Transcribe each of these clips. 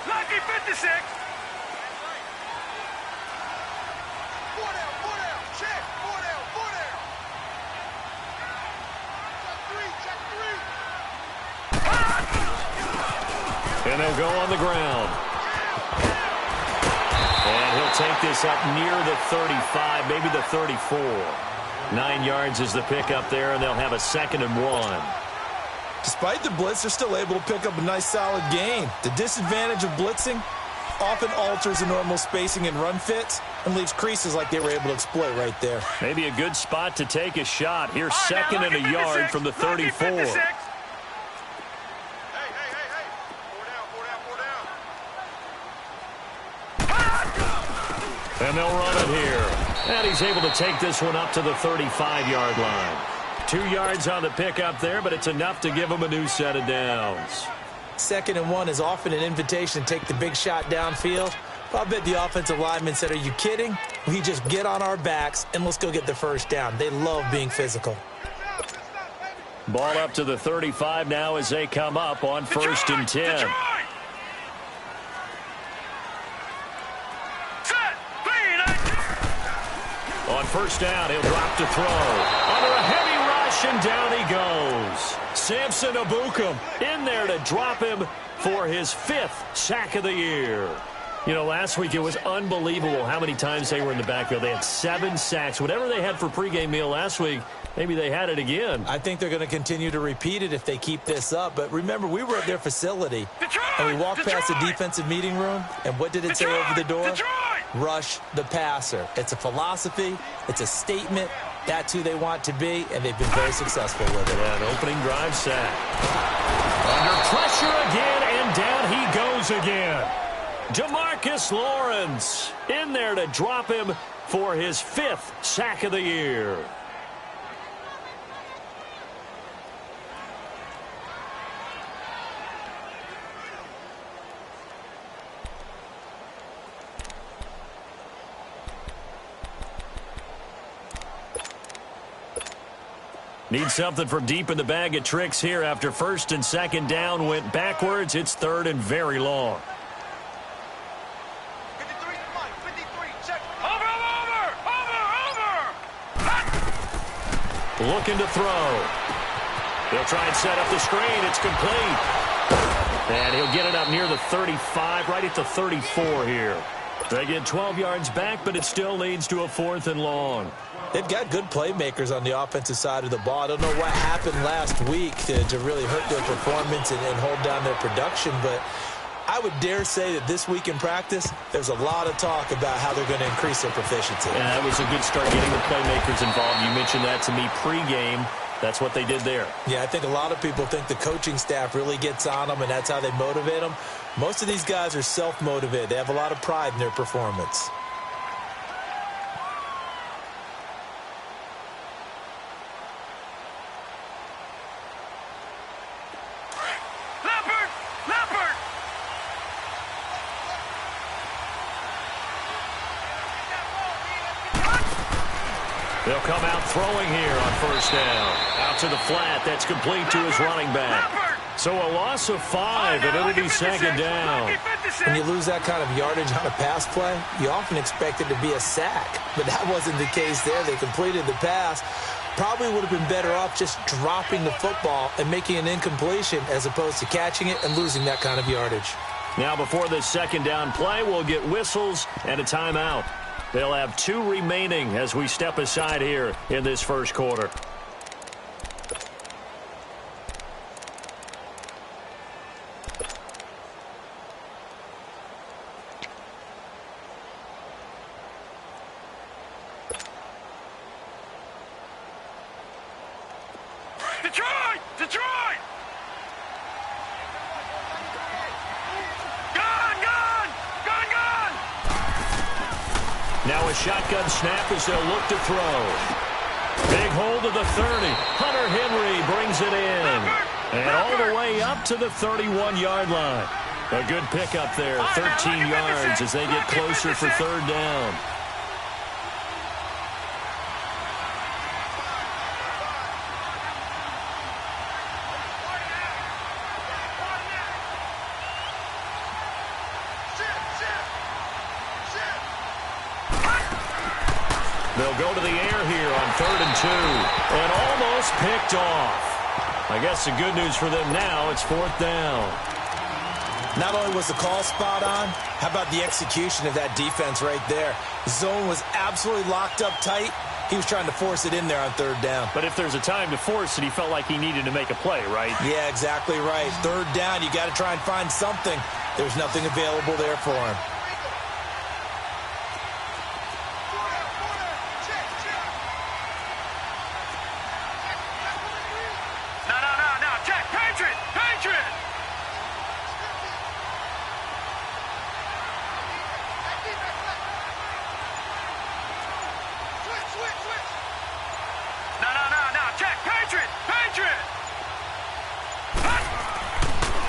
Lucky 56. Four down, check. Four down. Check three. And they'll go on the ground. And he'll take this up near the 35, maybe the 34. 9 yards is the pickup there, and they'll have a 2nd and 1. Despite the blitz, they're still able to pick up a nice, solid gain. The disadvantage of blitzing often alters the normal spacing and run fits and leaves creases like they were able to exploit right there. Maybe a good spot to take a shot. Here's 2nd and a yard from the 34. Hey. And they'll run it here. And he's able to take this one up to the 35-yard line. 2 yards on the pickup there, but it's enough to give him a new set of downs. 2nd and 1 is often an invitation to take the big shot downfield. But I bet the offensive lineman said, are you kidding? We just get on our backs and let's go get the first down. They love being physical. Ball up to the 35 now as they come up on 1st and 10. On 1st down, he'll drop to throw. Under a heavy rush, and down he goes. Samson Abukum in there to drop him for his 5th sack of the year. You know, last week it was unbelievable how many times they were in the backfield. They had 7 sacks. Whatever they had for pregame meal last week, maybe they had it again. I think they're going to continue to repeat it if they keep this up. But remember, we were at their facility, and we walked past the defensive meeting room, and what did it say over the door? Rush the passer. It's a philosophy. It's a statement. That's who they want to be, and they've been very successful with it. Yeah, an opening drive sack. Under pressure again, and down he goes again. DeMarcus Lawrence in there to drop him for his 5th sack of the year. Need something from deep in the bag of tricks here after 1st and 2nd down went backwards. It's 3rd and very long. 53, check. Over. Looking to throw. They'll try and set up the screen. It's complete. And he'll get it up near the 35, right at the 34 here. They get 12 yards back, but it still leads to a 4th and long. They've got good playmakers on the offensive side of the ball. I don't know what happened last week to really hurt their performance and hold down their production, but I would dare say that this week in practice, there's a lot of talk about how they're going to increase their proficiency. And that was a good start getting the playmakers involved. You mentioned that to me pregame. That's what they did there. Yeah, I think a lot of people think the coaching staff really gets on them, and that's how they motivate them. Most of these guys are self-motivated. They have a lot of pride in their performance. They'll come out throwing here on 1st down. Out to the flat. That's complete to his running back. So a loss of 5, and it'll be 2nd down. When you lose that kind of yardage on a pass play, you often expect it to be a sack. But that wasn't the case there. They completed the pass. Probably would have been better off just dropping the football and making an incompletion as opposed to catching it and losing that kind of yardage. Now before this 2nd down play, we'll get whistles and a timeout. They'll have 2 remaining as we step aside here in this 1st quarter. Detroit! Now a shotgun snap as they'll look to throw. Big hold of the 30. Hunter Henry brings it in. And all the way up to the 31-yard line. A good pickup there, 13 yards as they get closer for 3rd down. They'll go to the air here on 3rd and 2. And almost picked off. I guess the good news for them now, it's 4th down. Not only was the call spot on, how about the execution of that defense right there? The zone was absolutely locked up tight. He was trying to force it in there on 3rd down. But if there's a time to force it, he felt like he needed to make a play, right? Yeah, exactly right. 3rd down, you got to try and find something. There's nothing available there for him.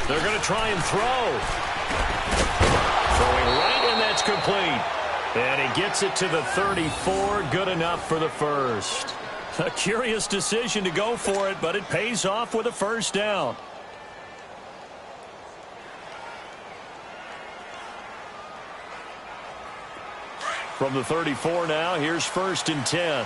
They're going to try and throw. Throwing right, and that's complete. And he gets it to the 34. Good enough for the first. A curious decision to go for it, but it pays off with a first down. From the 34 now, here's 1st and 10.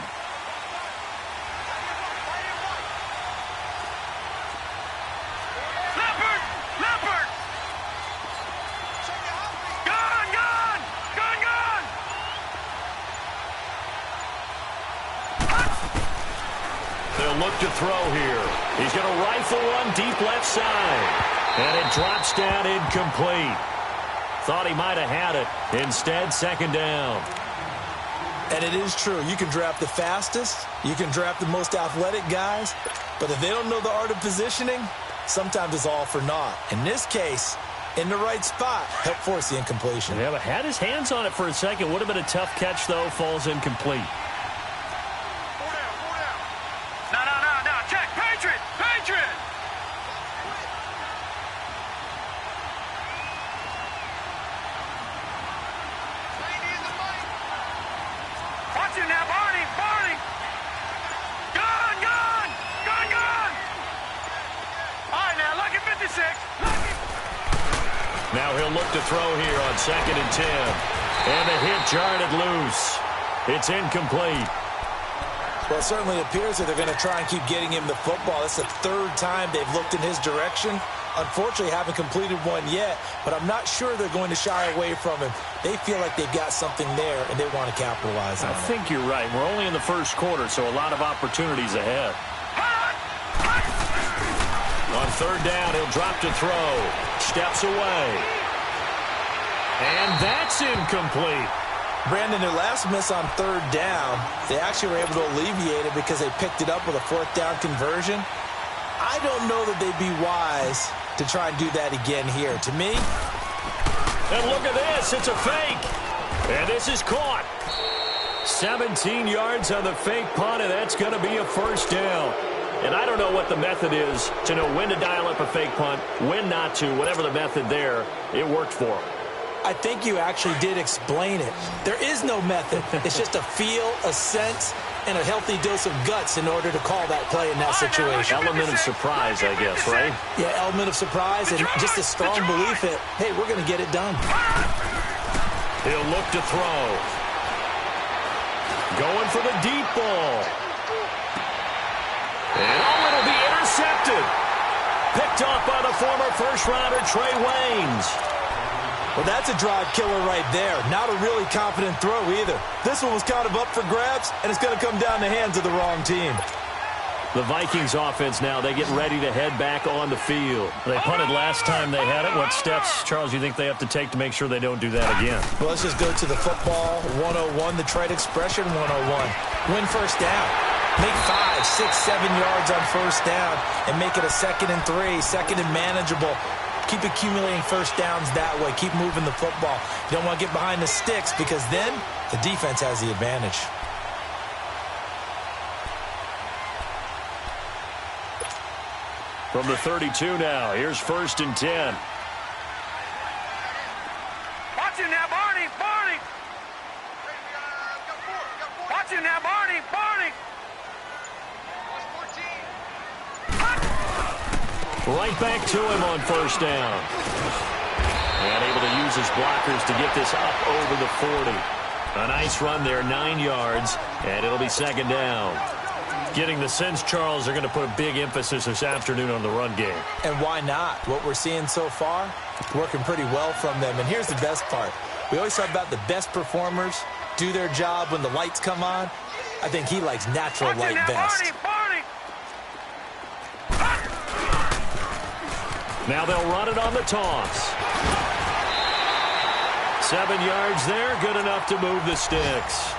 Look to throw here. He's going to rifle one deep left side. And it drops down incomplete. Thought he might have had it. Instead, 2nd down. And it is true. You can draft the fastest. You can draft the most athletic guys. But if they don't know the art of positioning, sometimes it's all for naught. In this case, in the right spot, help force the incompletion. Yeah, but had his hands on it for a second. Would have been a tough catch, though. Falls incomplete. Now he'll look to throw here on 2nd and 10. And the hit jarred it loose. It's incomplete. Well, it certainly appears that they're going to try and keep getting him the football. It's the 3rd time they've looked in his direction. Unfortunately, haven't completed one yet, but I'm not sure they're going to shy away from him. They feel like they've got something there, and they want to capitalize on it. I think you're right. We're only in the 1st quarter, so a lot of opportunities ahead. On 3rd down, he'll drop to throw. Steps away. And that's incomplete. Brandon, their last miss on 3rd down, they actually were able to alleviate it because they picked it up with a 4th down conversion. I don't know that they'd be wise to try and do that again here. To me. And look at this. It's a fake. And this is caught. 17 yards on the fake punt, and that's going to be a first down. And I don't know what the method is to know when to dial up a fake punt, when not to. Whatever the method there, it worked for him. I think you actually did explain it. There is no method. It's just a feel, a sense, and a healthy dose of guts in order to call that play in that situation. Element of surprise, I guess, right? Yeah, element of surprise and just a strong belief that, hey, we're going to get it done. He'll look to throw. Going for the deep ball. And it'll be intercepted. Picked off by the former first-rounder Trey Waynes. Well, that's a drive killer right there. Not a really confident throw either. This one was kind of up for grabs, and it's going to come down the hands of the wrong team. The Vikings offense now, they get ready to head back on the field. They punted last time they had it. What steps, Charles, you think they have to take to make sure they don't do that again? Well, let's just go to the football 101, the trade expression 101. Win first down. Make 5, 6, 7 yards on first down and make it a 2nd and 3, 2nd and manageable. Keep accumulating first downs that way. Keep moving the football. You don't want to get behind the sticks because then the defense has the advantage. From the 32 now, here's 1st and 10. Watch him now, Barney, Barney. Watch him now, Barney, Barney. Right back to him on first down. And able to use his blockers to get this up over the 40. A nice run there, 9 yards, and it'll be second down. Getting the sense, Charles, they're going to put a big emphasis this afternoon on the run game. And why not? What we're seeing so far, working pretty well from them. And here's the best part. We always talk about the best performers do their job when the lights come on. I think he likes natural light best. Now they'll run it on the toss. 7 yards there, good enough to move the sticks.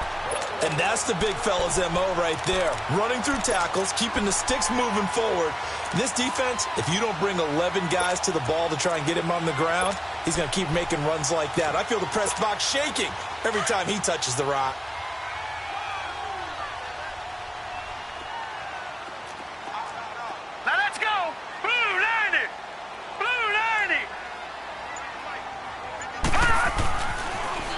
And that's the big fella's MO right there. Running through tackles, keeping the sticks moving forward. This defense, if you don't bring 11 guys to the ball to try and get him on the ground, he's going to keep making runs like that. I feel the press box shaking every time he touches the rock. Now let's go. Blue 90. Blue 90.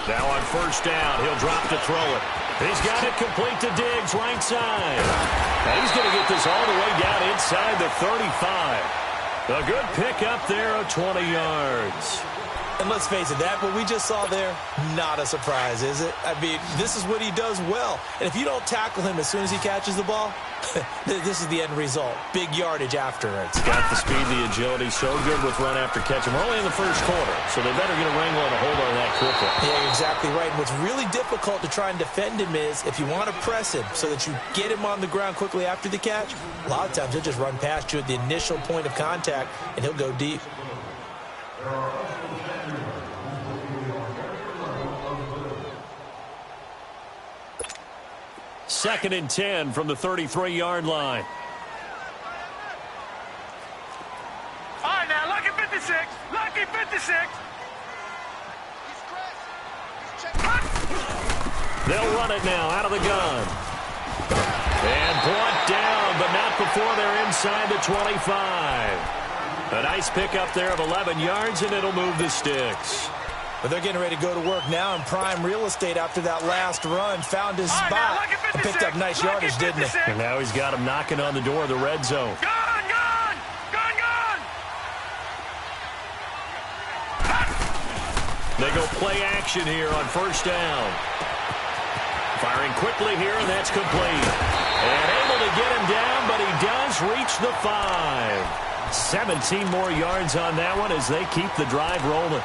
Now on first down, he'll drop to throw it. He's got it complete to Diggs, right side. And he's going to get this all the way down inside the 35. A good pickup there of 20 yards. And let's face it, that what we just saw there, not a surprise, is it? I mean, this is what he does well. And if you don't tackle him as soon as he catches the ball, this is the end result. Big yardage afterwards. Got the speed, the agility, so good with run after catch. And we're only in the first quarter, so they better get a wrangle and a hold on that quickly. Yeah, you're exactly right. And what's really difficult to try and defend him is if you want to press him so that you get him on the ground quickly after the catch, a lot of times he'll just run past you at the initial point of contact, and he'll go deep. Second and 10 from the 33-yard line. All right, now, lucky 56. Lucky 56. They'll run it now out of the gun. And brought down, but not before they're inside the 25. A nice pickup there of 11 yards, and it'll move the sticks. But they're getting ready to go to work now in prime real estate after that last run. Found his spot and picked up nice yardage, didn't he? And now he's got him knocking on the door of the red zone. Gone, gone, gone, gone. They go play action here on first down. Firing quickly here, and that's complete. And able to get him down, but he does reach the 5. 17 more yards on that one as they keep the drive rolling.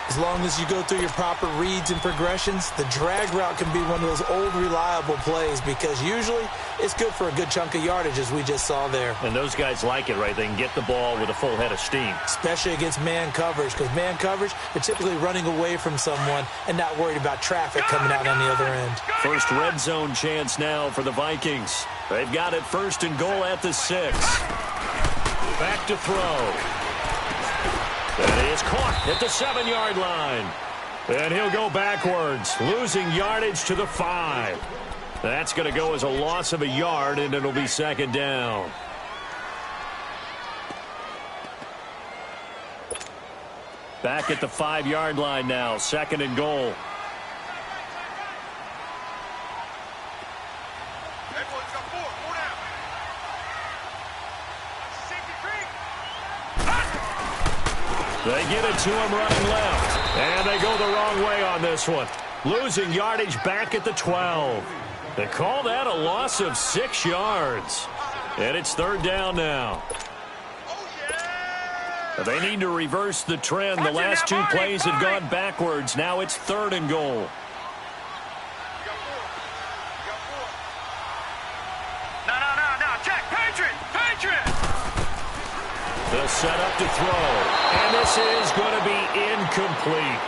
As long as you go through your proper reads and progressions, the drag route can be one of those old reliable plays because usually it's good for a good chunk of yardage as we just saw there. And those guys like it, right? They can get the ball with a full head of steam. Especially against man coverage because man coverage, they're typically running away from someone and not worried about traffic coming out on the other end. First red zone chance now for the Vikings. They've got it first and goal at the 6. Back to throw. And he is caught at the 7-yard line. And he'll go backwards, losing yardage to the 5. That's going to go as a loss of a yard, and it'll be second down. Back at the 5-yard line now, second and goal. They get it to him running left. And they go the wrong way on this one. Losing yardage back at the 12. They call that a loss of 6 yards. And it's third down now. They need to reverse the trend. The last 2 plays have gone backwards. Now it's third and goal. No. Check. Patriot. They'll set up to throw. And this is going to be incomplete.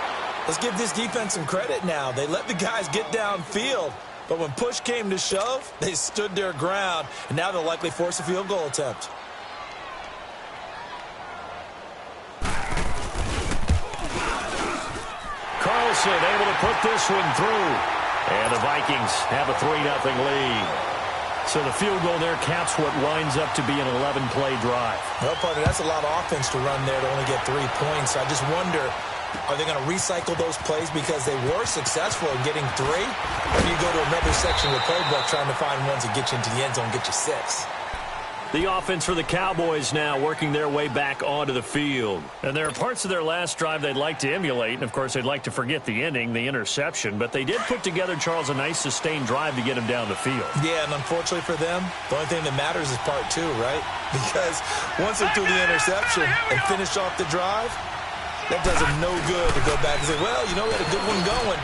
Let's give this defense some credit now. They let the guys get downfield. But when push came to shove, they stood their ground. And now they'll likely force a field goal attempt. Carlson able to put this one through. And the Vikings have a 3-0 lead. So the field goal there caps what winds up to be an 11-play drive. No, partner, that's a lot of offense to run there to only get 3 points. I just wonder, are they going to recycle those plays because they were successful in getting 3? Or do you go to another section of the playbook trying to find ones that get you into the end zone and get you 6? The offense for the Cowboys now working their way back onto the field. And there are parts of their last drive they'd like to emulate. And, of course, they'd like to forget the ending, the interception. But they did put together, Charles, a nice sustained drive to get him down the field. Yeah, and unfortunately for them, the only thing that matters is part two, right? Because once they threw the interception and finished off the drive, that does them no good to go back and say, well, you know, we had a good one going.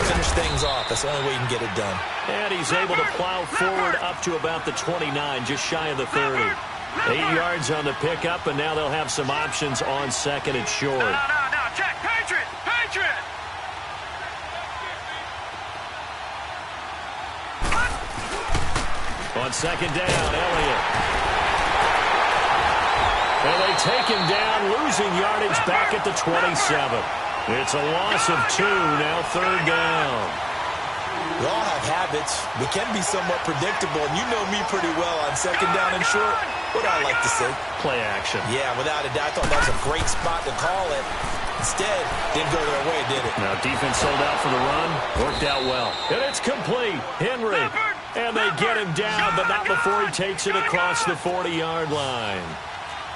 Finish things off. That's the only way you can get it done. And he's able to plow forward up to about the 29, just shy of the 30. 8 yards on the pickup, and now they'll have some options on second and short. No, check. Patriot! On second down, Elliott. And they take him down, losing yardage back at the 27. It's a loss of 2, now third down. We all have habits. We can be somewhat predictable, and you know me pretty well on second down and short. What do I like to say? Play action. Yeah, without a doubt. I thought that was a great spot to call it. Instead, didn't go their way, did it? Now, defense sold out for the run. Worked out well. And it's complete. Henry. And they get him down, but not before he takes it across the 40-yard line.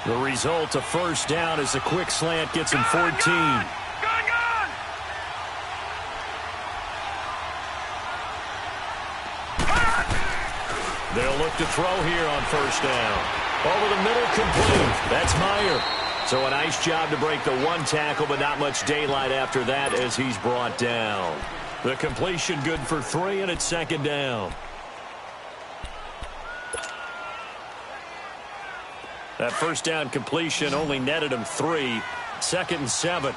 The result, a first down, as the quick slant gets him 14. They'll look to throw here on first down. Over the middle, complete. That's Meyer. So a nice job to break the one tackle, but not much daylight after that as he's brought down. The completion good for 3, and it's second down. That first down completion only netted him 3. Second and 7.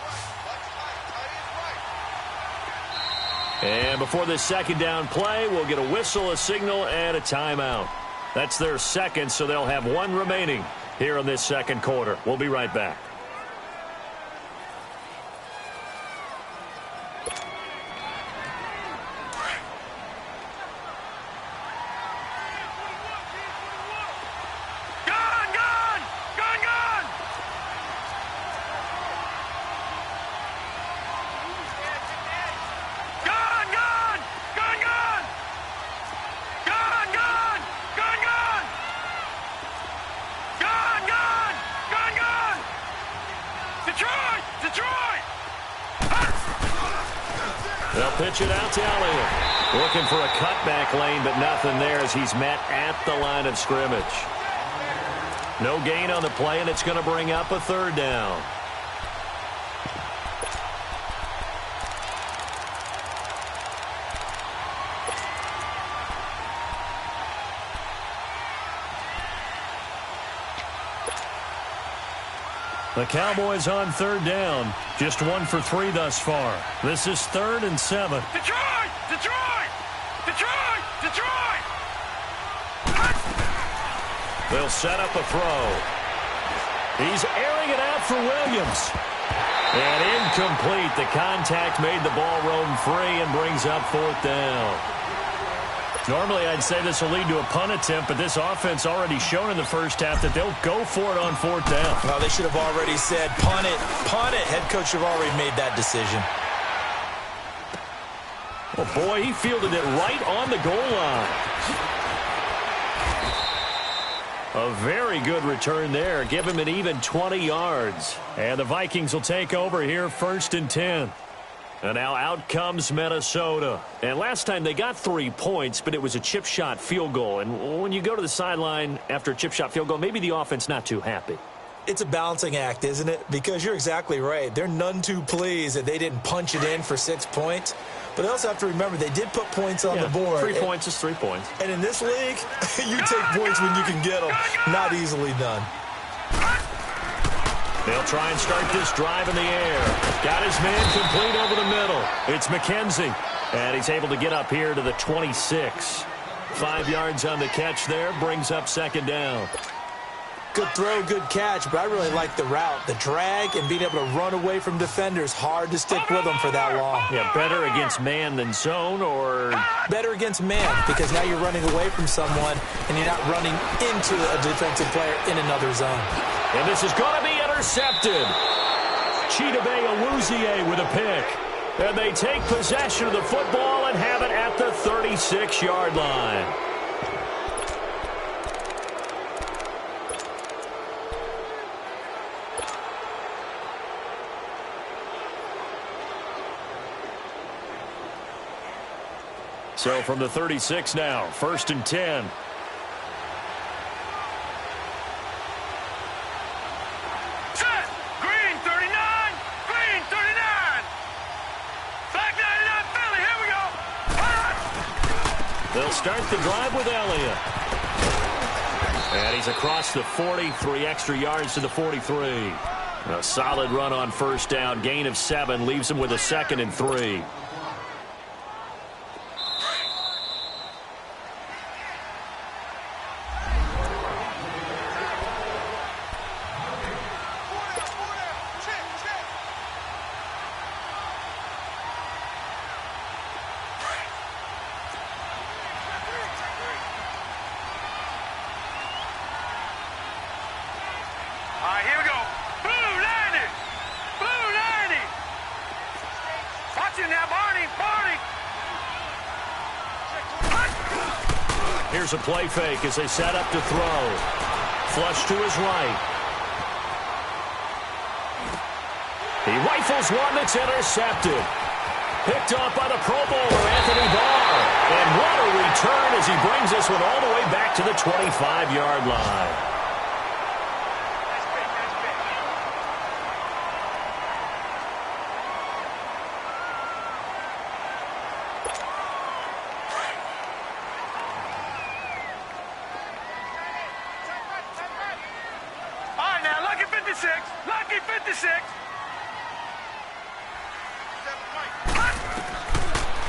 And before this second down play, we'll get a whistle, a signal, and a timeout. That's their second, so they'll have 1 remaining here in this second quarter. We'll be right back. They'll pitch it out to Elliott. Looking for a cutback lane, but nothing there as he's met at the line of scrimmage. No gain on the play, and it's going to bring up a third down. The Cowboys on third down. Just 1 for 3 thus far. This is 3rd and 7. Detroit! They'll set up a throw. He's airing it out for Williams. And incomplete. The contact made the ball roam free and brings up 4th down. Normally, I'd say this will lead to a punt attempt, but this offense already shown in the first half that they'll go for it on 4th down. Well, they should have already said, punt it, punt it. Head coach should have already made that decision. Oh, boy, he fielded it right on the goal line. A very good return there. Give him an even 20 yards. And the Vikings will take over here 1st and 10. And now out comes Minnesota. And last time they got 3 points, but it was a chip shot field goal. And when you go to the sideline after a chip shot field goal, maybe the offense not too happy. It's a balancing act, isn't it? Because you're exactly right. They're none too pleased that they didn't punch it in for 6 points. But they also have to remember they did put points on the board. 3 points is 3 points. And in this league, you take points when you can get them. Not easily done. They'll try and start this drive in the air. Got his man complete over the middle. It's McKenzie. And he's able to get up here to the 26. 5 yards on the catch there. Brings up second down. Good throw, good catch, but I really like the route. The drag and being able to run away from defenders. Hard to stick with them for that long. Yeah, better against man than zone, or better against man, because now you're running away from someone and you're not running into a defensive player in another zone. And this is going to be intercepted. Chidobe Awuzie with a pick. And they take possession of the football and have it at the 36-yard line. So from the 36 now, 1st and 10. Set. Green 39. Green 39. Flag 99 Philly. Here we go. They'll start the drive with Elliott. And he's across the 40, 3 extra yards to the 43. A solid run on 1st down, gain of 7, leaves him with a 2nd and 3. All right, here we go. Blue 90. Blue 90. Watch it now, Barney. Barney. Here's a play fake as they set up to throw. Flush to his right. He rifles one that's intercepted. Picked off by the Pro Bowler, Anthony Barr. And what a return as he brings this one all the way back to the 25-yard line. Lucky 56.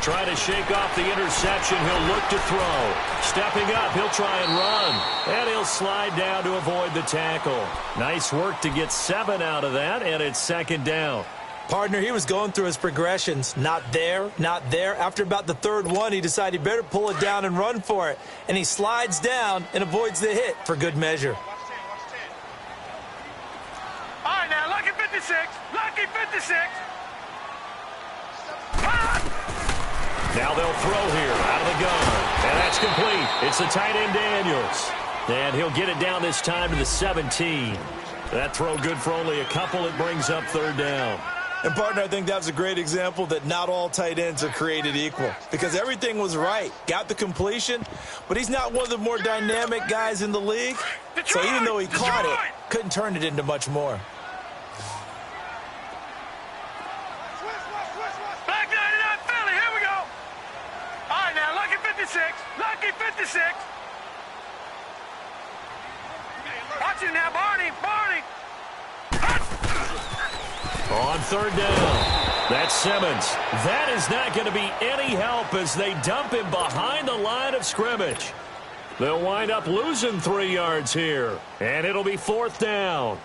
Trying to shake off the interception. He'll look to throw. Stepping up, he'll try and run. And he'll slide down to avoid the tackle. Nice work to get 7 out of that, and it's 2nd down. Partner, he was going through his progressions. Not there, not there. After about the 3rd one, he decided he better pull it down and run for it. And he slides down and avoids the hit for good measure. All right, now, lucky 56. Lucky 56. Now they'll throw here out of the gun. And that's complete. It's the tight end Daniels. And he'll get it down this time to the 17. That throw good for only a couple. It brings up 3rd down. And, partner, I think that was a great example that not all tight ends are created equal. Because everything was right. Got the completion, but he's not one of the more dynamic guys in the league. So even though he caught it, couldn't turn it into much more. Flag 99 Philly, here we go. All right, now, lucky 56. Lucky 56. Watch it now, Barney. Barney. On 3rd down, that's Simmons. That is not going to be any help as they dump him behind the line of scrimmage. They'll wind up losing 3 yards here, and it'll be 4th down.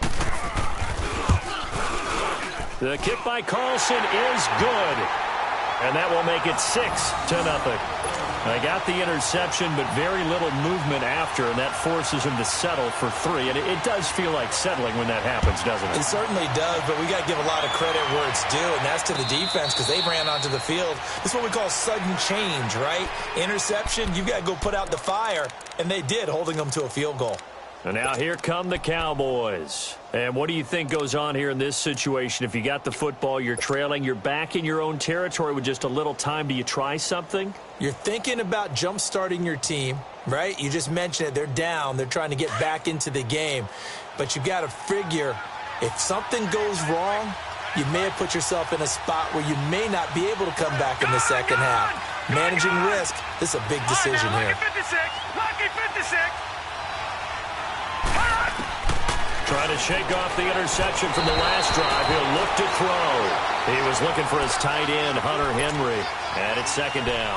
The kick by Carlson is good, and that will make it 6-0. They got the interception, but very little movement after, and that forces him to settle for 3. And it does feel like settling when that happens, doesn't it? It certainly does, but we got to give a lot of credit where it's due, and that's to the defense because they ran onto the field. This is what we call sudden change, right? Interception, you got to go put out the fire, and they did, holding them to a field goal. And now here come the Cowboys. And what do you think goes on here in this situation? If you got the football, you're trailing, you're back in your own territory with just a little time. Do you try something? You're thinking about jump-starting your team, right? You just mentioned it. They're down. They're trying to get back into the game. But you got to figure if something goes wrong, you may have put yourself in a spot where you may not be able to come back in the second half. Managing risk, this is a big decision here. Lucky 56. Lucky 56. Trying to shake off the interception from the last drive. He'll look to throw. He was looking for his tight end, Hunter Henry. And it's 2nd down.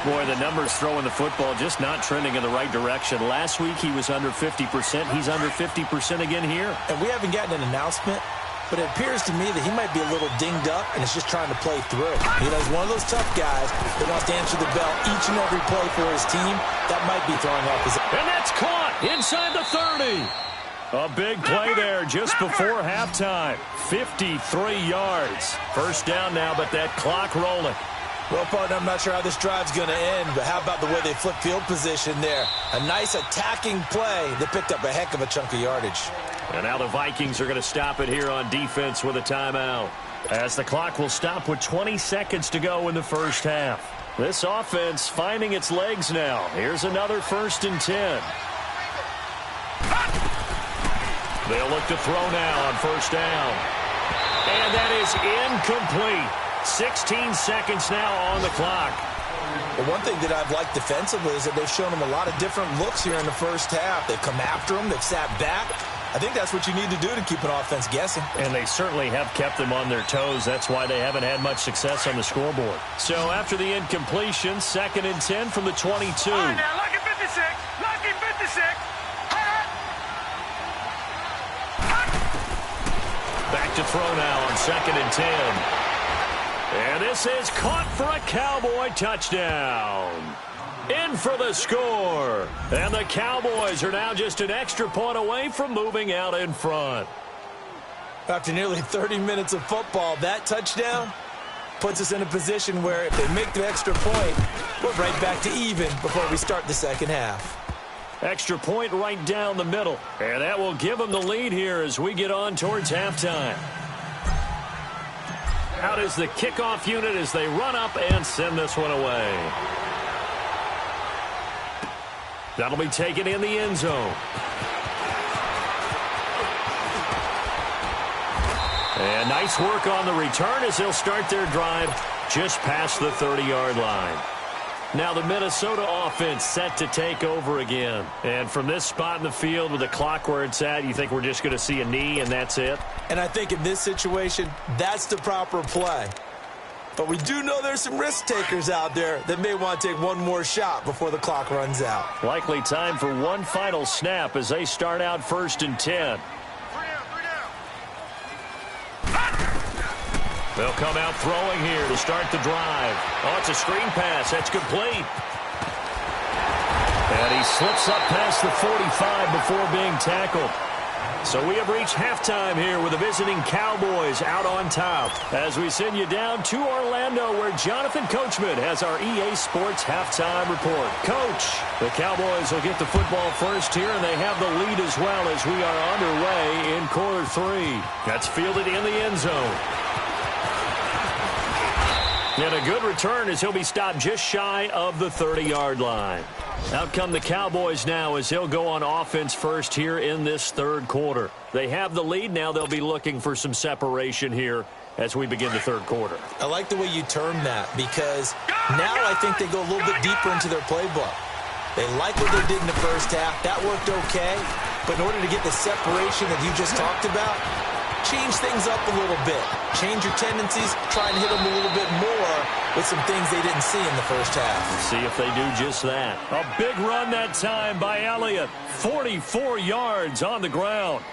Boy, the numbers throwing the football just not trending in the right direction. Last week he was under 50%. He's under 50% again here. And we haven't gotten an announcement, but it appears to me that he might be a little dinged up and is just trying to play through. You know, he's one of those tough guys that wants to answer the bell each and every play for his team. That might be throwing off his... And that's caught inside the 30. A big play there just before halftime. 53 yards. 1st down now, but that clock rolling. Well, partner, I'm not sure how this drive's going to end, but how about the way they flip field position there? A nice attacking play that picked up a heck of a chunk of yardage. And now the Vikings are going to stop it here on defense with a timeout, as the clock will stop with 20 seconds to go in the 1st half. This offense finding its legs now. Here's another 1st and 10. They'll look to throw now on 1st down. And that is incomplete. 16 seconds now on the clock. Well, one thing that I've liked defensively is that they've shown them a lot of different looks here in the first half. They've come after them. They've sat back. I think that's what you need to do to keep an offense guessing. And they certainly have kept them on their toes. That's why they haven't had much success on the scoreboard. So after the incompletion, 2nd and 10 from the 22. All right, now, lucky 56. Lucky 56. Back to throw now on 2nd and 10. And this is caught for a Cowboy touchdown. In for the score. And the Cowboys are now just an extra point away from moving out in front. After nearly 30 minutes of football, that touchdown puts us in a position where if they make the extra point, we're right back to even before we start the second half. Extra point right down the middle. And that will give them the lead here as we get on towards halftime. Out is the kickoff unit as they run up and send this one away. That'll be taken in the end zone. And nice work on the return as they'll start their drive just past the 30-yard line. Now the Minnesota offense set to take over again. And from this spot in the field with the clock where it's at, you think we're just going to see a knee and that's it? And I think in this situation, that's the proper play. But we do know there's some risk takers out there that may want to take one more shot before the clock runs out. Likely time for one final snap as they start out 1st and 10. They'll come out throwing here to start the drive. Oh, it's a screen pass. That's complete. And he slips up past the 45 before being tackled. So we have reached halftime here with the visiting Cowboys out on top. As we send you down to Orlando where Jonathan Coachman has our EA Sports halftime report. Coach, the Cowboys will get the football first here, and they have the lead as well as we are underway in quarter 3. That's fielded in the end zone. And a good return as he'll be stopped just shy of the 30-yard line. Out come the Cowboys now as they'll go on offense first here in this 3rd quarter. They have the lead. Now they'll be looking for some separation here as we begin the 3rd quarter. I like the way you term that because now I think they go a little bit deeper into their playbook. They like what they did in the first half. That worked okay. But in order to get the separation that you just talked about, change things up a little bit. Change your tendencies. Try and hit them a little bit more with some things they didn't see in the first half. See if they do just that. A big run that time by Elliott. 44 yards on the ground.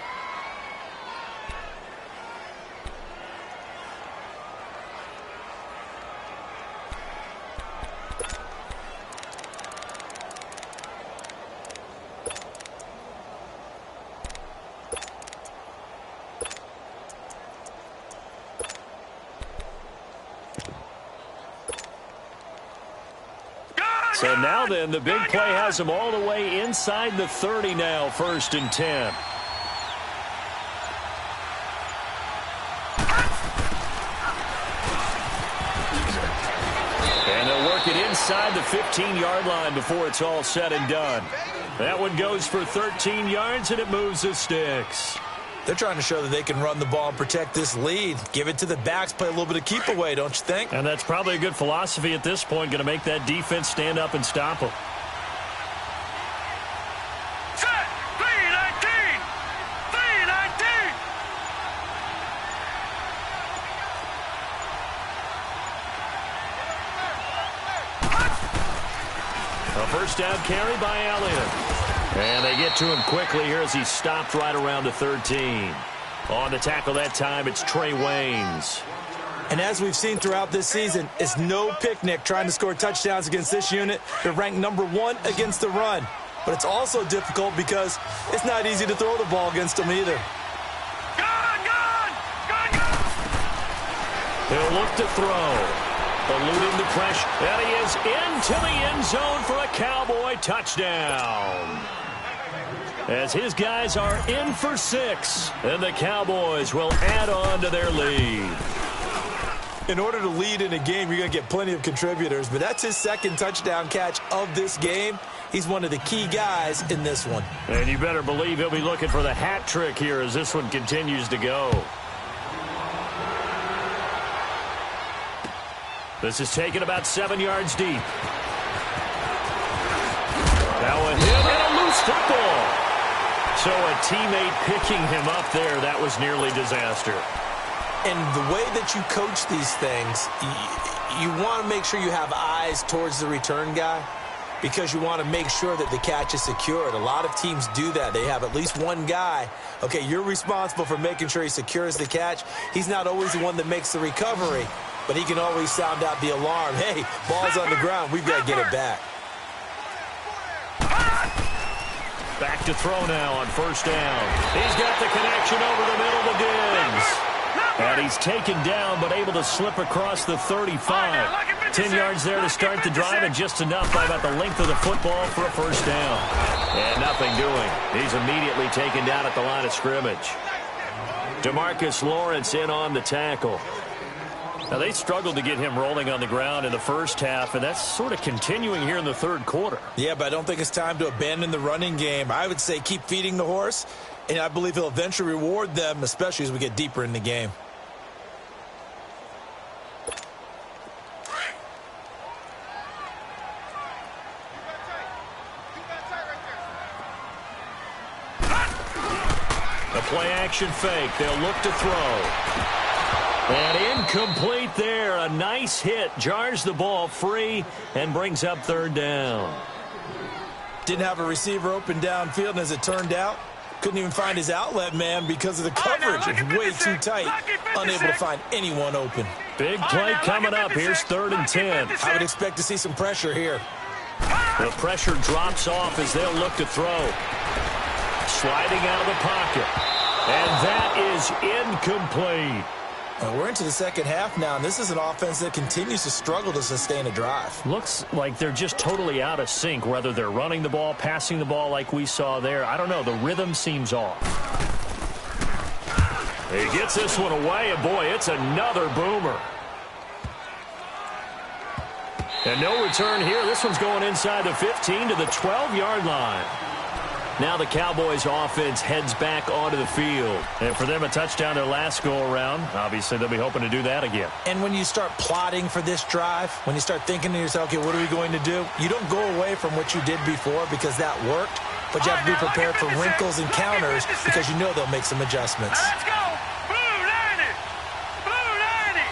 So now then, the big play has them all the way inside the 30 now, 1st and 10. And they'll work it inside the 15-yard line before it's all said and done. That one goes for 13 yards, and it moves the sticks. They're trying to show that they can run the ball and protect this lead. Give it to the backs, play a little bit of keep away, don't you think? And that's probably a good philosophy at this point, going to make that defense stand up and stop them. Set! 319! 319! A first down carry by Elliott. And they get to him quickly here as he's stopped right around the 13. On the tackle that time, it's Trey Waynes. And as we've seen throughout this season, it's no picnic trying to score touchdowns against this unit. They're ranked #1 against the run. But it's also difficult because it's not easy to throw the ball against them either. Gone! He'll look to throw. Eluding the pressure. And he is into the end zone for a Cowboy touchdown. As his guys are in for 6. And the Cowboys will add on to their lead. In order to lead in a game, you're going to get plenty of contributors, but that's his second touchdown catch of this game. He's one of the key guys in this one. And you better believe he'll be looking for the hat trick here as this one continues to go. This is taken about 7 yards deep. Now a hit and a loose football. So a teammate picking him up there, that was nearly disaster. And the way that you coach these things, you want to make sure you have eyes towards the return guy because you want to make sure that the catch is secured. A lot of teams do that. They have at least one guy. Okay, you're responsible for making sure he secures the catch. He's not always the one that makes the recovery, but he can always sound out the alarm. Hey, ball's on the ground. We've got to get it back. Back to throw now on first down. He's got the connection over the middle to Diggs. And he's taken down, but able to slip across the 35. 10 yards there to start the drive, and just enough by about the length of the football for a first down. And nothing doing. He's immediately taken down at the line of scrimmage. DeMarcus Lawrence in on the tackle. Now, they struggled to get him rolling on the ground in the first half, and that's sort of continuing here in the third quarter. Yeah, but I don't think it's time to abandon the running game. I would say keep feeding the horse, and I believe he'll eventually reward them, especially as we get deeper in the game. A play-action fake. They'll look to throw. And incomplete there. A nice hit. Jars the ball free and brings up third down. Didn't have a receiver open downfield, and as it turned out, couldn't even find his outlet man because of the coverage. It was way too tight. Unable to find anyone open. Big play coming up. Here's 3rd and 10. I would expect to see some pressure here. The pressure drops off as they'll look to throw. Sliding out of the pocket. And that is incomplete. We're into the second half now, and this is an offense that continues to struggle to sustain a drive. Looks like they're just totally out of sync, whether they're running the ball, passing the ball like we saw there. I don't know. The rhythm seems off. He gets this one away, and boy, it's another boomer. And no return here. This one's going inside the 15 to the 12-yard line. Now the Cowboys offense heads back onto the field. And for them, a touchdown their last go-around. Obviously, they'll be hoping to do that again. And when you start plotting for this drive, when you start thinking to yourself, okay, what are we going to do? You don't go away from what you did before because that worked, but you have to be prepared for wrinkles and counters because you know they'll make some adjustments. Let's go! Blue 90! Blue 90!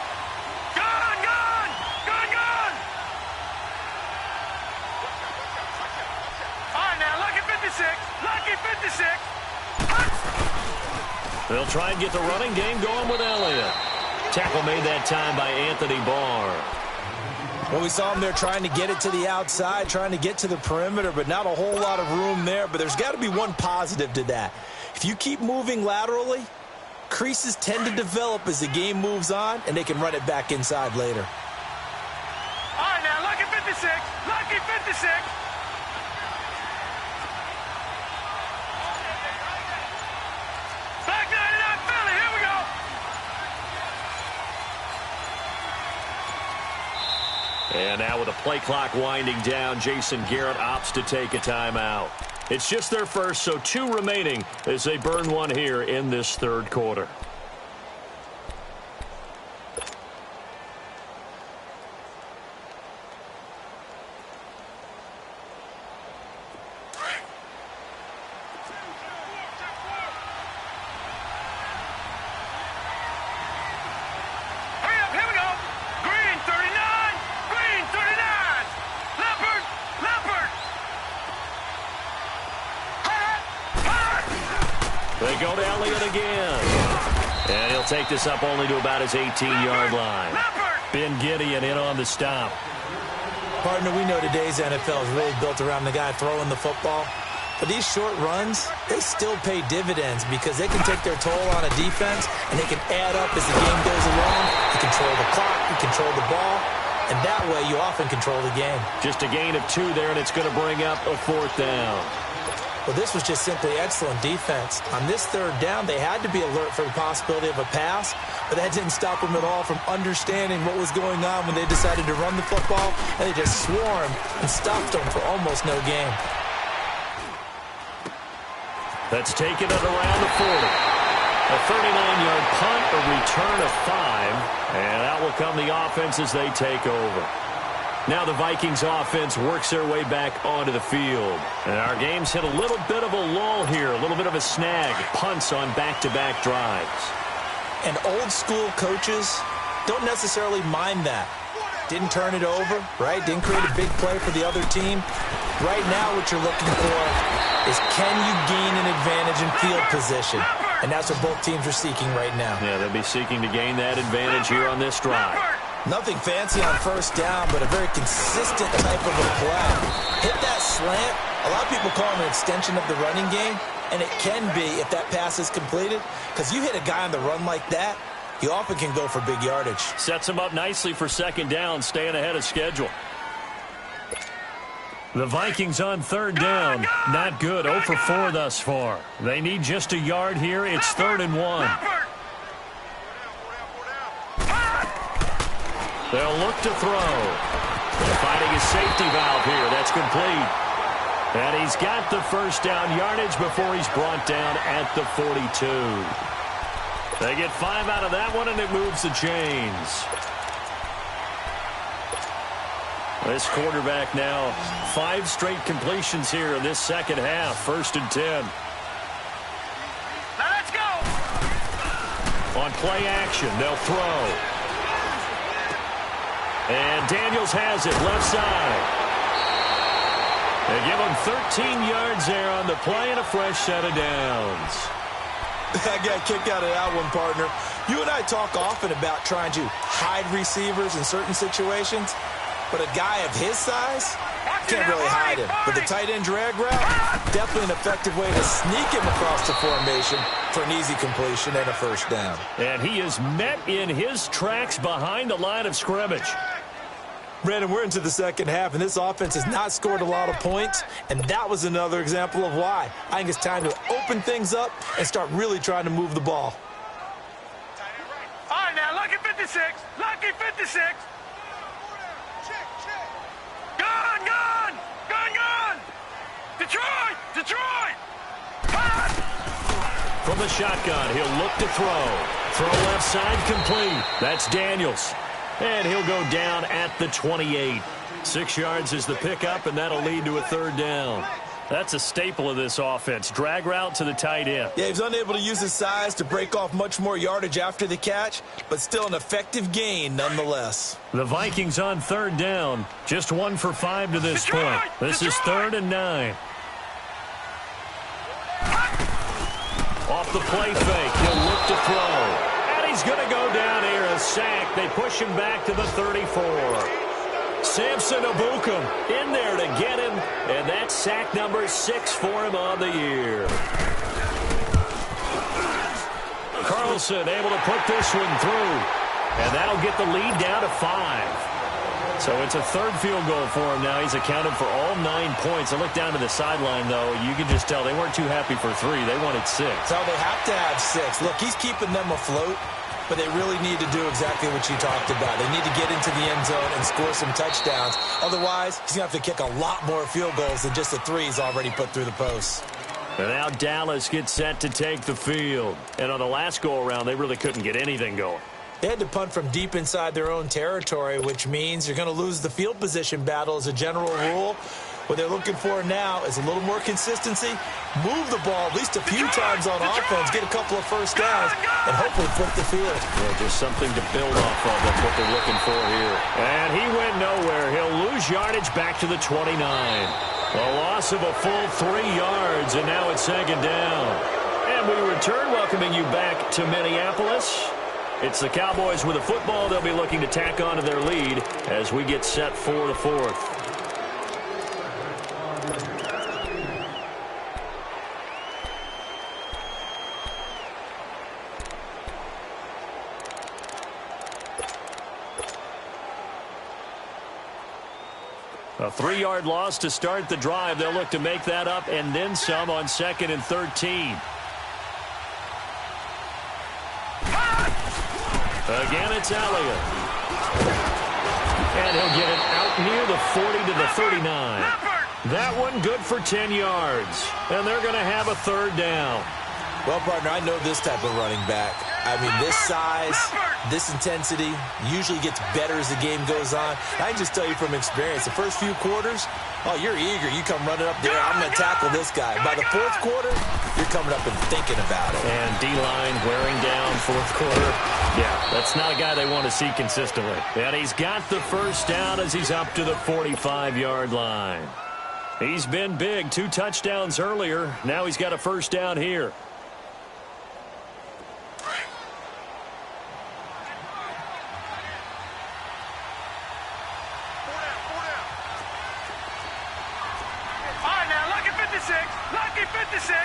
Gone, gone! Gone, gone! All right, now, lucky 56. Lucky 56. They'll try and get the running game going with Elliott. Tackle made that time by Anthony Barr. Well, we saw him there trying to get it to the outside, trying to get to the perimeter, but not a whole lot of room there. But there's got to be one positive to that. If you keep moving laterally, creases tend to develop as the game moves on, and they can run it back inside later. All right, now, lucky 56. Lucky 56. Back 99 Philly. Here we go. And now with the play clock winding down, Jason Garrett opts to take a timeout. It's just their first, so 2 remaining as they burn one here in this third quarter. They go to Elliott again. And he'll take this up only to about his 18-yard line. Ben Gideon in on the stop. Partner, we know today's NFL is really built around the guy throwing the football. But these short runs, they still pay dividends because they can take their toll on a defense, and they can add up as the game goes along. You control the clock, you control the ball, and that way you often control the game. Just a gain of 2 there, and it's going to bring up a 4th down. Well, this was just simply excellent defense. On this third down, they had to be alert for the possibility of a pass, but that didn't stop them at all from understanding what was going on when they decided to run the football, and they just swarmed and stopped them for almost no gain. That's taken it around the 40. A 39-yard punt, a return of 5, and that will come the offense as they take over. Now the Vikings offense works their way back onto the field. And our game's hit a little bit of a lull here, a little bit of a snag. Punts on back-to-back drives. And old-school coaches don't necessarily mind that. Didn't turn it over, right? Didn't create a big play for the other team. Right now what you're looking for is, can you gain an advantage in field position? And that's what both teams are seeking right now. Yeah, they'll be seeking to gain that advantage here on this drive. Nothing fancy on first down, but a very consistent type of a play. Hit that slant. A lot of people call it an extension of the running game, and it can be if that pass is completed, because you hit a guy on the run like that, he often can go for big yardage. Sets him up nicely for second down, staying ahead of schedule. The Vikings on third down. Not good. 0 for 4 thus far. They need just a yard here. It's 3rd and 1. They'll look to throw. They're finding a safety valve here. That's complete. And he's got the first down yardage before he's brought down at the 42. They get 5 out of that one, and it moves the chains. This quarterback now 5 straight completions here in this second half. 1st and 10. Now let's go. On play action, they'll throw. And Daniels has it, left side. They give him 13 yards there on the play and a fresh set of downs. I got a kick out of that one, partner. You and I talk often about trying to hide receivers in certain situations, but a guy of his size can't really hide him. But the tight end drag route, definitely an effective way to sneak him across the formation for an easy completion and a first down. And he is met in his tracks behind the line of scrimmage. Brandon, we're into the second half, and this offense has not scored a lot of points, and that was another example of why. I think it's time to open things up and start really trying to move the ball. All right, now, lucky 56. Lucky 56. Gun, gun! Gun, gun! Detroit! Detroit! From the shotgun, he'll look to throw. Throw left side complete. That's Daniels. And he'll go down at the 28. 6 yards is the pickup, and that'll lead to a 3rd down. That's a staple of this offense. Drag route to the tight end. Yeah, he was unable to use his size to break off much more yardage after the catch, but still an effective gain nonetheless. The Vikings on 3rd down. Just 1 for 5 to this point. This is 3rd and 9. Off the play fake, he'll look to throw. And he's going to go down here, a sack. They push him back to the 34. Samson Abukum in there to get him, and that's sack number 6 for him on the year. Carlson able to put this one through, and that'll get the lead down to 5. So it's a 3rd field goal for him now. He's accounted for all 9 points. I look down to the sideline, though. You can just tell they weren't too happy for 3. They wanted 6. So they have to have 6. Look, he's keeping them afloat, but they really need to do exactly what you talked about. They need to get into the end zone and score some touchdowns. Otherwise, he's going to have to kick a lot more field goals than just the 3 he's already put through the posts. And now Dallas gets set to take the field. And on the last go-around, they really couldn't get anything going. They had to punt from deep inside their own territory, which means you're going to lose the field position battle as a general rule. What they're looking for now is a little more consistency, move the ball at least a few times on offense, get a couple of first downs, and hopefully flip the field. Yeah, just something to build off of. That's what they're looking for here. And he went nowhere. He'll lose yardage back to the 29. A loss of a full 3 yards, and now it's 2nd down. And we return, welcoming you back to Minneapolis. It's the Cowboys with a football. They'll be looking to tack on to their lead as we get set for the 4th. A 3-yard loss to start the drive. They'll look to make that up and then some on 2nd and 13. Again, it's Elliott. And he'll get it out near the 40 to the 39. That one good for 10 yards. And they're going to have a 3rd down. Well, partner, I know this type of running back. I mean, this size, this intensity usually gets better as the game goes on. I can just tell you from experience, the first few quarters, oh, you're eager. You come running up there, I'm going to tackle this guy. By the 4th quarter, you're coming up and thinking about it. And D-line wearing down 4th quarter. Yeah, that's not a guy they want to see consistently. And he's got the 1st down as he's up to the 45-yard line. He's been big, 2 touchdowns earlier. Now he's got a 1st down here. Lucky 56.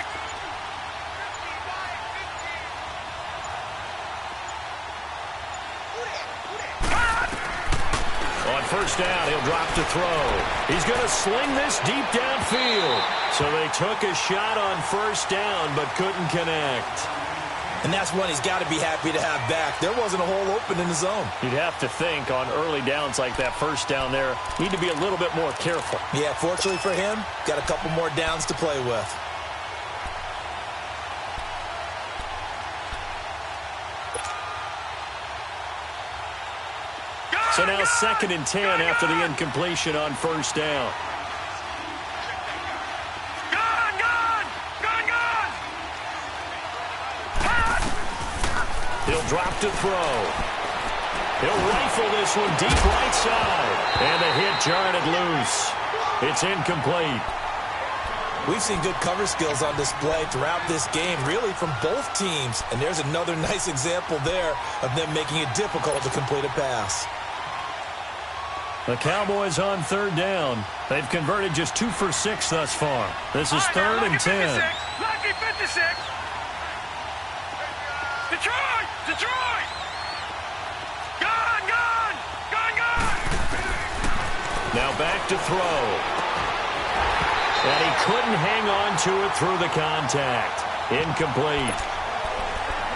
On 1st down, he'll drop to throw. He's going to sling this deep downfield. So they took a shot on 1st down, but couldn't connect. And that's one he's got to be happy to have back. There wasn't a hole open in the zone. You'd have to think on early downs like that 1st down there, need to be a little bit more careful. Yeah, fortunately for him, got a couple more downs to play with. So now 2nd and 10 after the incompletion on 1st down. He'll drop to throw. He'll rifle this one deep right side. And the hit jarred it loose. It's incomplete. We've seen good cover skills on display throughout this game, really from both teams. And there's another nice example there of them making it difficult to complete a pass. The Cowboys on 3rd down. They've converted just 2 for 6 thus far. This is 3rd and 10. Lucky 56. Detroit! Gone! Now back to throw. And he couldn't hang on to it through the contact. Incomplete.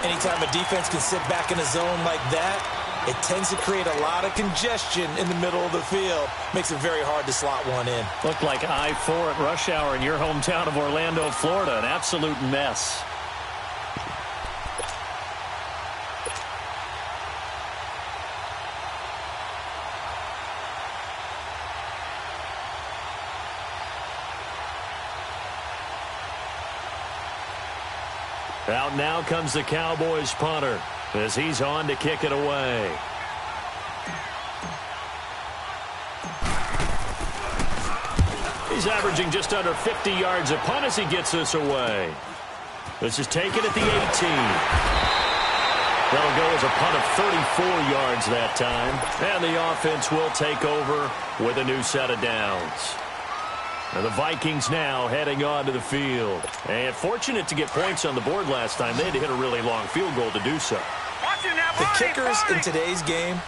Anytime a defense can sit back in a zone like that, it tends to create a lot of congestion in the middle of the field. Makes it very hard to slot one in. Looked like I-4 at rush hour in your hometown of Orlando, Florida. An absolute mess. Out now comes the Cowboys punter as he's on to kick it away. He's averaging just under 50 yards a punt as he gets this away. This is taken at the 18. That'll go as a punt of 34 yards that time. And the offense will take over with a new set of downs. And the Vikings now heading on to the field. And fortunate to get points on the board last time. They had to hit a really long field goal to do so. The kickers in today's game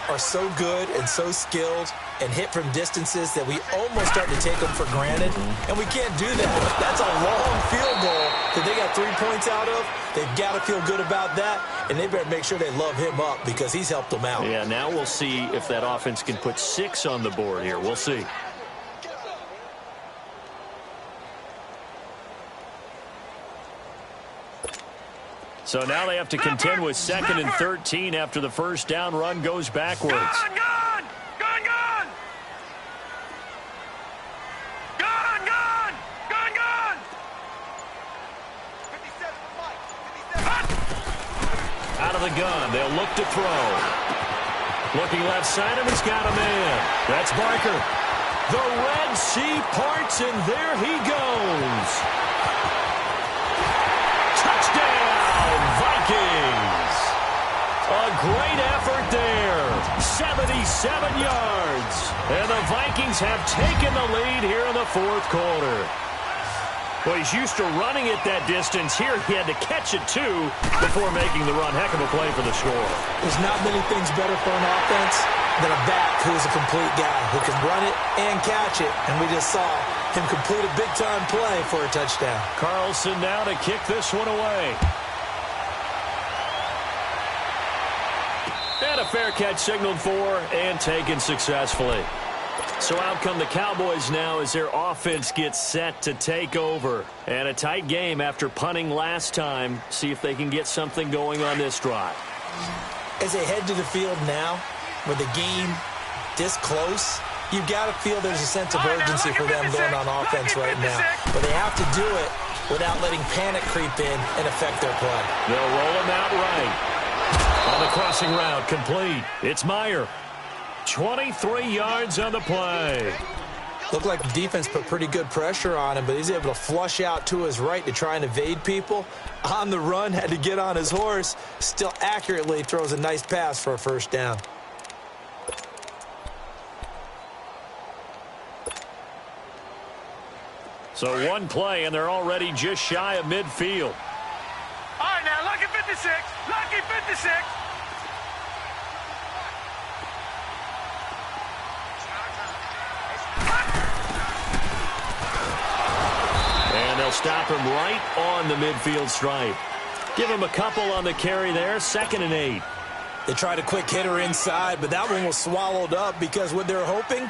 are so good and so skilled and hit from distances that we almost start to take them for granted. And we can't do that. That's a long field goal that they got 3 points out of. They've got to feel good about that. And they better make sure they love him up because he's helped them out. Yeah, now we'll see if that offense can put 6 on the board here. We'll see. So now they have to contend with 2nd and 13 after the 1st down run goes backwards. Gone! Out of the gun, they'll look to throw. Looking left side, and he's got a man. That's Barker. The Red Sea parts, and there he goes. Touchdown, Vikings. A great effort there. 77 yards. And the Vikings have taken the lead here in the 4th quarter. Well, he's used to running it that distance. Here he had to catch it, too, before making the run. Heck of a play for the score. There's not many things better for an offense than a back who's a complete guy who can run it and catch it. And we just saw him complete a big-time play for a touchdown. Carlson now to kick this one away. And a fair catch signaled for and taken successfully. So out come the Cowboys now as their offense gets set to take over. And a tight game after punting last time. See if they can get something going on this drive. As they head to the field now, with the game this close, you've got to feel there's a sense of urgency for them going on offense right now. But they have to do it without letting panic creep in and affect their play. They'll roll him out right. On the crossing route, complete. It's Meyer. 23 yards on the play. Looked like the defense put pretty good pressure on him, but he's able to flush out to his right to try and evade people. On the run, had to get on his horse. Still accurately throws a nice pass for a first down. So one play, and they're already just shy of midfield. All right, now, lucky 56. Lucky 56. And they'll stop him right on the midfield stripe. Give him a couple on the carry there. 2nd and 8. They tried a quick hitter inside, but that one was swallowed up because what they're hoping,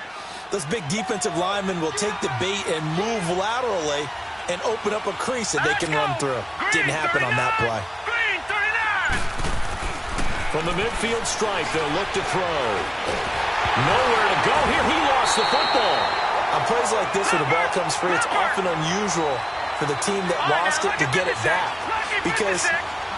those big defensive linemen will take the bait and move laterally and open up a crease that they can run through. Didn't happen on that play. Green 39. From the midfield stripe, they'll look to throw. Nowhere to go here. He lost the football. On plays like this where the ball comes free, it's often unusual for the team that lost it to get it back. Because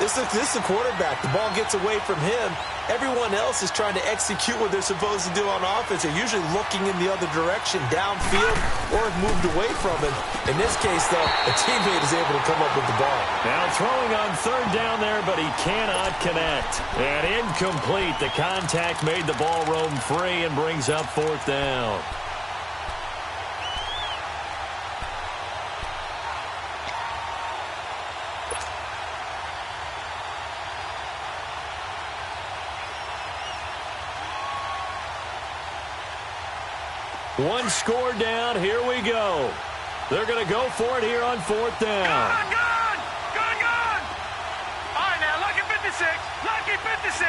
this is the quarterback. The ball gets away from him. Everyone else is trying to execute what they're supposed to do on offense. They're usually looking in the other direction, downfield, or have moved away from him. In this case, though, a teammate is able to come up with the ball. Now throwing on 3rd down there, but he cannot connect. And incomplete. The contact made the ball roam free and brings up 4th down. One score down. Here we go. They're going to go for it here on 4th down. Gone. All right, now, lucky 56. Lucky 56.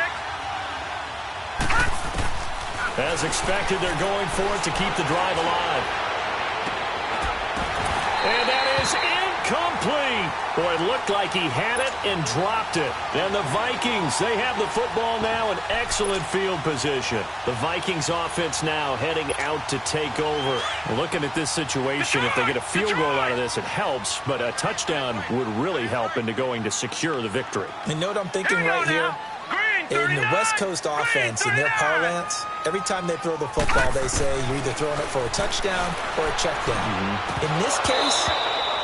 As expected, they're going for it to keep the drive alive. And that is incomplete. Boy, it looked like he had it and dropped it. And the Vikings, they have the football now in excellent field position. The Vikings offense now heading out to take over. Looking at this situation, if they get a field goal out of this, it helps. But a touchdown would really help into going to secure the victory. And note I'm thinking right here, in the West Coast offense, in their parlance, every time they throw the football, they say you're either throwing it for a touchdown or a check down. In this case,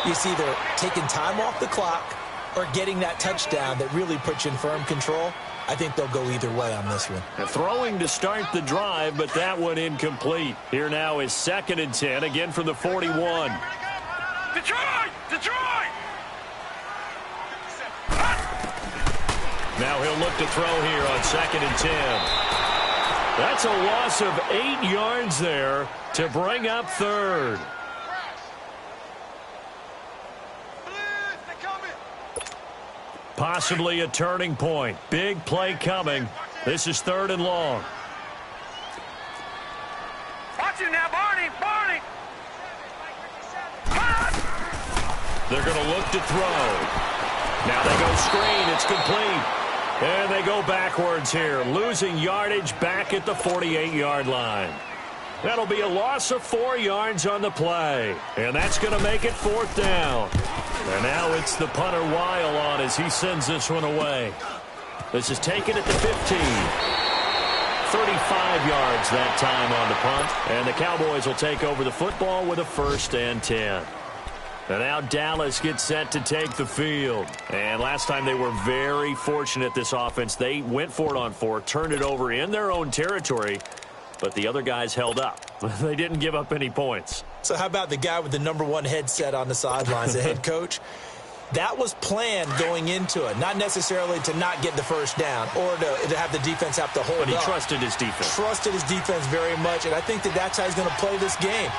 it's either taking time off the clock or getting that touchdown that really puts you in firm control. I think they'll go either way on this one. Throwing to start the drive, but that one incomplete. Here now is 2nd and 10, again from the 41. Detroit! Now he'll look to throw here on 2nd and 10. That's a loss of 8 yards there to bring up 3rd. Possibly a turning point. Big play coming. This is 3rd and long. Watch him now, Barney! They're going to look to throw. Now they go screen. It's complete. And they go backwards here, losing yardage back at the 48-yard line. That'll be a loss of 4 yards on the play. And that's going to make it 4th down. And now it's the punter Weil on as he sends this one away. This is taken at the 15. 35 yards that time on the punt. And the Cowboys will take over the football with a 1st and 10. And now Dallas gets set to take the field. And last time they were very fortunate, this offense. They went for it on 4, turned it over in their own territory, but the other guys held up. They didn't give up any points. So how about the guy with the #1 headset on the sidelines, the head coach? That was planned going into it, not necessarily to not get the first down or to have the defense have to hold up. But he trusted his defense. Trusted his defense very much, and I think that's how he's going to play this game.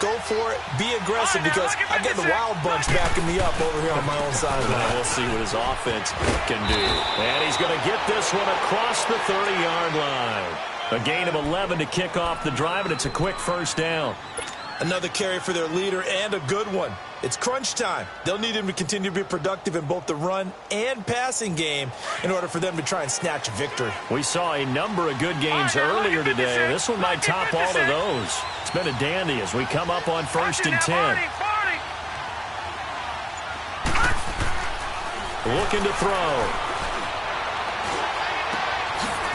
Go for it. Be aggressive, because I've got the wild bunch backing me up over here on my own sideline. We'll see what his offense can do. And he's going to get this one across the 30-yard line. A gain of 11 to kick off the drive, and it's a quick first down. Another carry for their leader, and a good one. It's crunch time. They'll need him to continue to be productive in both the run and passing game in order for them to try and snatch a victory. We saw a number of good games earlier today. This one might top all of those. It's been a dandy as we come up on 1st and 10. Looking to throw.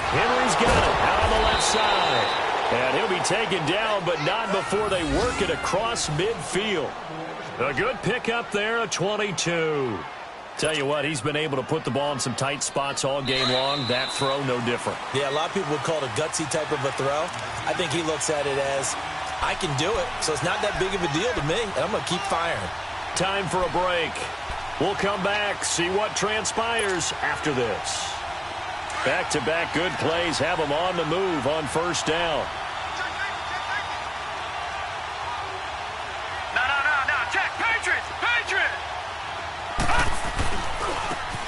Henry's got it out on the left side. And he'll be taken down, but not before they work it across midfield. A good pickup there, a 22. Tell you what, he's been able to put the ball in some tight spots all game long. That throw, no different. Yeah, a lot of people would call it a gutsy type of a throw. I think he looks at it as, I can do it, so it's not that big of a deal to me, and I'm going to keep firing. Time for a break. We'll come back, see what transpires after this. Back-to-back good plays have them on the move on first down. No, check, Patriots!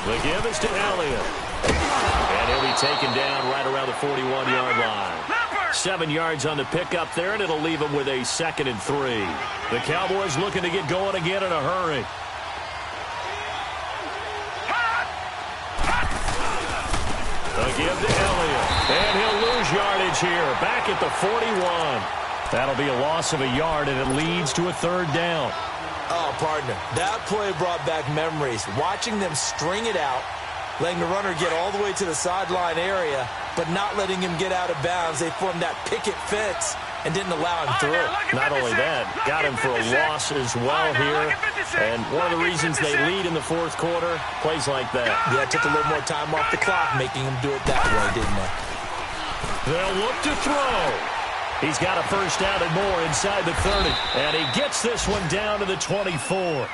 The give is to Elliott. And he'll be taken down right around the 41-yard line. 7 yards on the pickup there, and it'll leave him with a 2nd and 3. The Cowboys looking to get going again in a hurry. A give to Elliott. And he'll lose yardage here. Back at the 41. That'll be a loss of a yard, and it leads to a 3rd down. Oh, partner, that play brought back memories. Watching them string it out, letting the runner get all the way to the sideline area, but not letting him get out of bounds. They formed that picket fence and didn't allow him through. Not only that, got him for a loss as well here. And one of the reasons they lead in the 4th quarter, plays like that. Yeah, it took a little more time off the clock, making him do it that way, didn't it? They'll look to throw. He's got a first down and more inside the 30. And he gets this one down to the 24.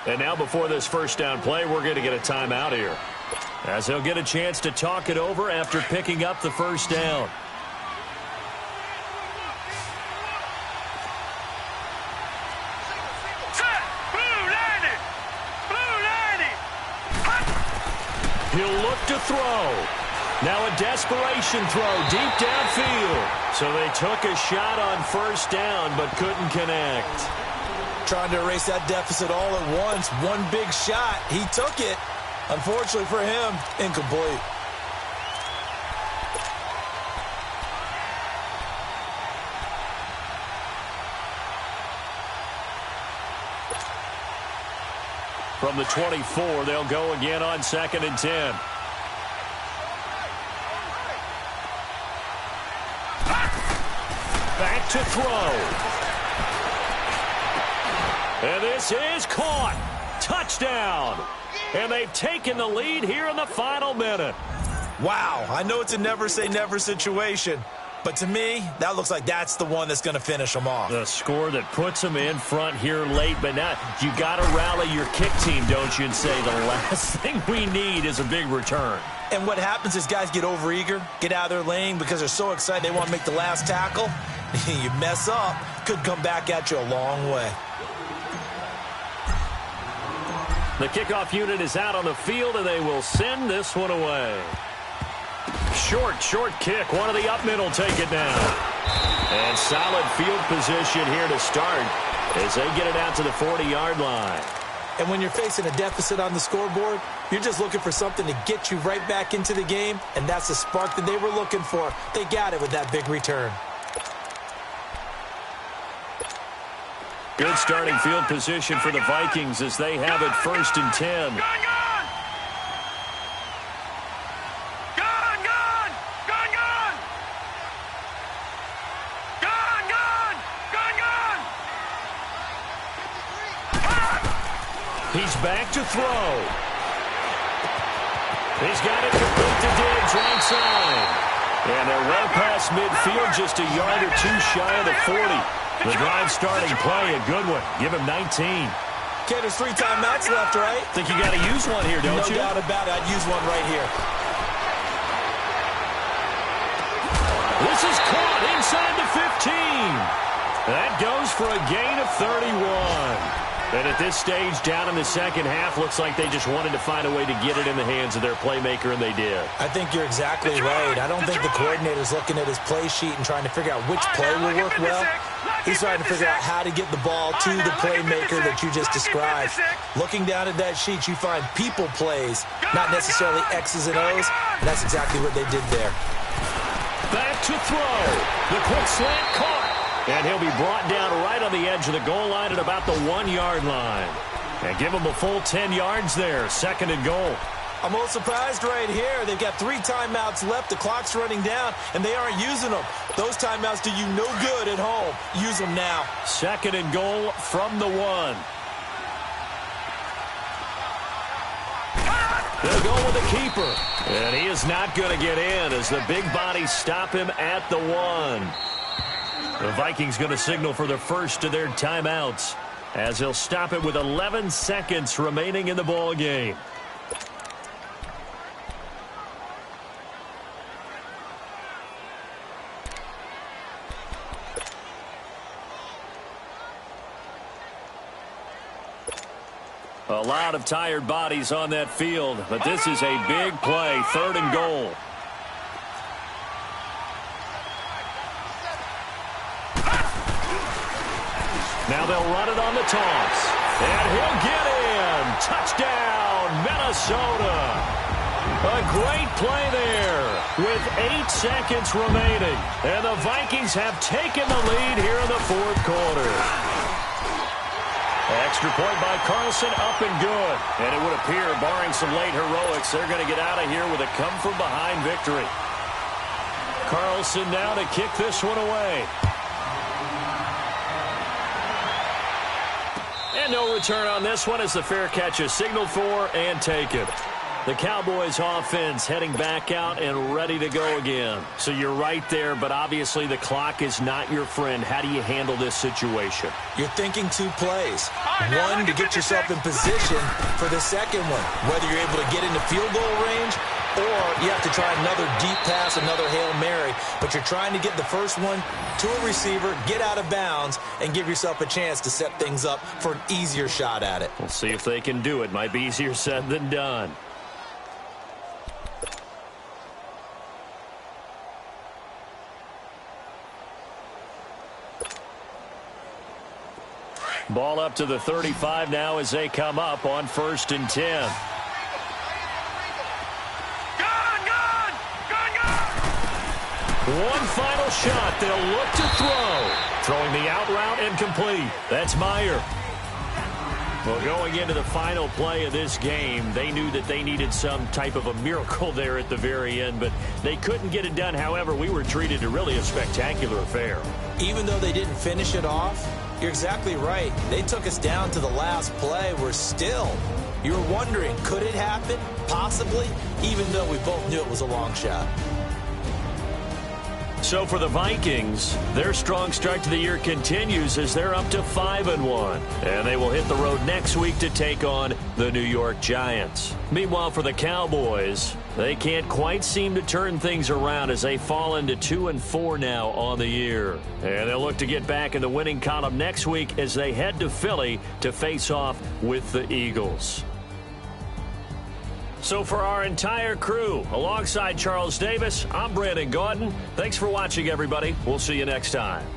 And now before this first down play, we're going to get a timeout here, as he'll get a chance to talk it over after picking up the first down. He'll look to throw. Now a desperation throw deep downfield. So they took a shot on first down but couldn't connect. Trying to erase that deficit all at once. One big shot. He took it. Unfortunately for him, incomplete. From the 24, they'll go again on 2nd and 10. Back to throw. And this is caught. Touchdown. And they've taken the lead here in the final minute. Wow, I know it's a never-say-never situation, but to me, that looks like that's the one that's going to finish them off. The score that puts them in front here late, but now you got to rally your kick team, don't you, and say the last thing we need is a big return. And what happens is guys get overeager, get out of their lane because they're so excited they want to make the last tackle. You mess up, could come back at you a long way. The kickoff unit is out on the field, and they will send this one away. Short kick. One of the up men will take it down. And solid field position here to start as they get it out to the 40-yard line. And when you're facing a deficit on the scoreboard, you're just looking for something to get you right back into the game, and that's the spark that they were looking for. They got it with that big return. Good starting field position for the Vikings as they have it 1st and 10. He's back to throw. He's got it complete to Diggs right side. And they're well past midfield, just a yard or two shy of the 40. The drive starting play, a good one. Give him 19. Okay, there's 3 timeouts left, right? Think you got to use one here, don't you? No doubt about it. I'd use one right here. This is caught inside the 15. That goes for a gain of 31. And at this stage, down in the second half, looks like they just wanted to find a way to get it in the hands of their playmaker, and they did. I think you're exactly right. I don't think the coordinator's looking at his play sheet and trying to figure out which play will work well. He's trying to figure out how to get the ball to the playmaker that you just described. Looking down at that sheet, you find people plays, not necessarily X's and O's, and that's exactly what they did there. Back to throw. The quick slant caught. And he'll be brought down right on the edge of the goal line at about the 1-yard line. And give him a full 10 yards there. Second and goal. I'm a little surprised right here. They've got 3 timeouts left. The clock's running down, and they aren't using them. Those timeouts do you no good at home. Use them now. Second and goal from the 1. They'll go with the keeper. And he is not going to get in as the big bodies stop him at the 1. The Vikings going to signal for the first of their timeouts as he'll stop it with 11 seconds remaining in the ball game. A lot of tired bodies on that field, but this is a big play, 3rd and goal. Now they'll run it on the toss. And he'll get in. Touchdown, Minnesota. A great play there with 8 seconds remaining. And the Vikings have taken the lead here in the 4th quarter. Extra point by Carlson, up and good. And it would appear, barring some late heroics, they're going to get out of here with a come-from-behind victory. Carlson now to kick this one away. And no return on this one as the fair catch is signaled for and taken. The Cowboys offense heading back out and ready to go again. So you're right there, but obviously the clock is not your friend. How do you handle this situation? You're thinking 2 plays. One, to get yourself in position for the second one, whether you're able to get into field goal range or you have to try another deep pass, another Hail Mary. But you're trying to get the first one to a receiver, get out of bounds, and give yourself a chance to set things up for an easier shot at it. We'll see if they can do it. Might be easier said than done. Ball up to the 35 now as they come up on 1st and 10. One final shot. They'll look to throw. Throwing the out route and complete. That's Meyer. Well, going into the final play of this game, they knew that they needed some type of a miracle there at the very end, but they couldn't get it done. However, we were treated to really a spectacular affair. Even though they didn't finish it off, you're exactly right. They took us down to the last play. We're still, you were wondering, could it happen? Possibly, even though we both knew it was a long shot. So for the Vikings, their strong start to the year continues as they're up to 5-1. And they will hit the road next week to take on the New York Giants. Meanwhile, for the Cowboys, they can't quite seem to turn things around as they fall into 2-4 now on the year. And they'll look to get back in the winning column next week as they head to Philly to face off with the Eagles. So for our entire crew, alongside Charles Davis, I'm Brandon Gaudin. Thanks for watching, everybody. We'll see you next time.